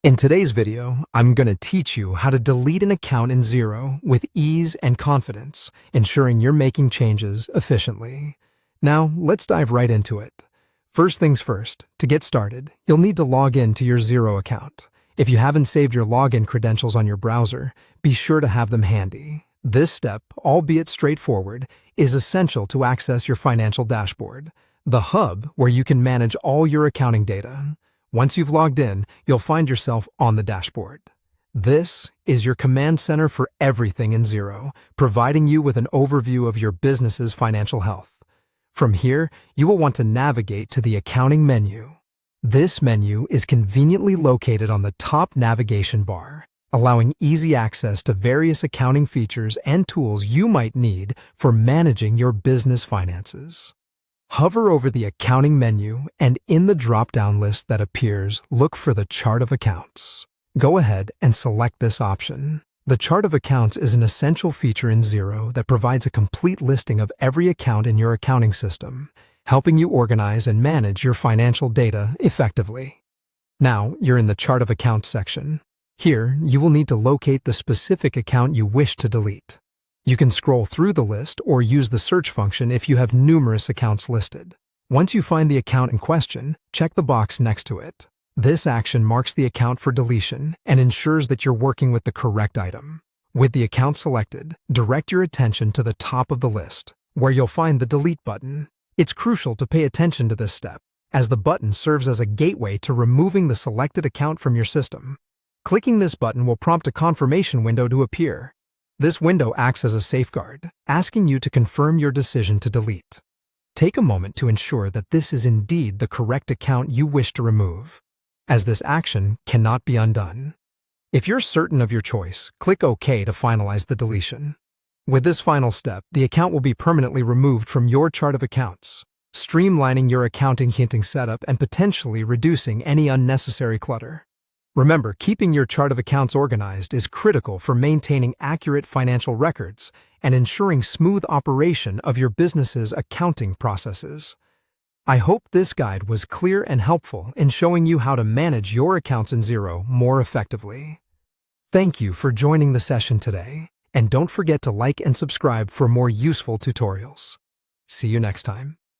In today's video, I'm going to teach you how to delete an account in Xero with ease and confidence, ensuring you're making changes efficiently. Now, let's dive right into it. First things first, to get started, you'll need to log in to your Xero account. If you haven't saved your login credentials on your browser, be sure to have them handy. This step, albeit straightforward, is essential to access your financial dashboard, the hub where you can manage all your accounting data. Once you've logged in, you'll find yourself on the dashboard. This is your command center for everything in Xero, providing you with an overview of your business's financial health. From here, you will want to navigate to the accounting menu. This menu is conveniently located on the top navigation bar, allowing easy access to various accounting features and tools you might need for managing your business finances. Hover over the accounting menu, and in the drop-down list that appears, look for the chart of accounts. Go ahead and select this option. The chart of accounts is an essential feature in Xero that provides a complete listing of every account in your accounting system, helping you organize and manage your financial data effectively. Now, you're in the chart of accounts section. Here, you will need to locate the specific account you wish to delete. You can scroll through the list or use the search function if you have numerous accounts listed. Once you find the account in question, check the box next to it. This action marks the account for deletion and ensures that you're working with the correct item. With the account selected, direct your attention to the top of the list, where you'll find the Delete button. It's crucial to pay attention to this step, as the button serves as a gateway to removing the selected account from your system. Clicking this button will prompt a confirmation window to appear. This window acts as a safeguard, asking you to confirm your decision to delete. Take a moment to ensure that this is indeed the correct account you wish to remove, as this action cannot be undone. If you're certain of your choice, click OK to finalize the deletion. With this final step, the account will be permanently removed from your chart of accounts, streamlining your accounting setup and potentially reducing any unnecessary clutter. Remember, keeping your chart of accounts organized is critical for maintaining accurate financial records and ensuring smooth operation of your business's accounting processes. I hope this guide was clear and helpful in showing you how to manage your accounts in Xero more effectively. Thank you for joining the session today, and don't forget to like and subscribe for more useful tutorials. See you next time.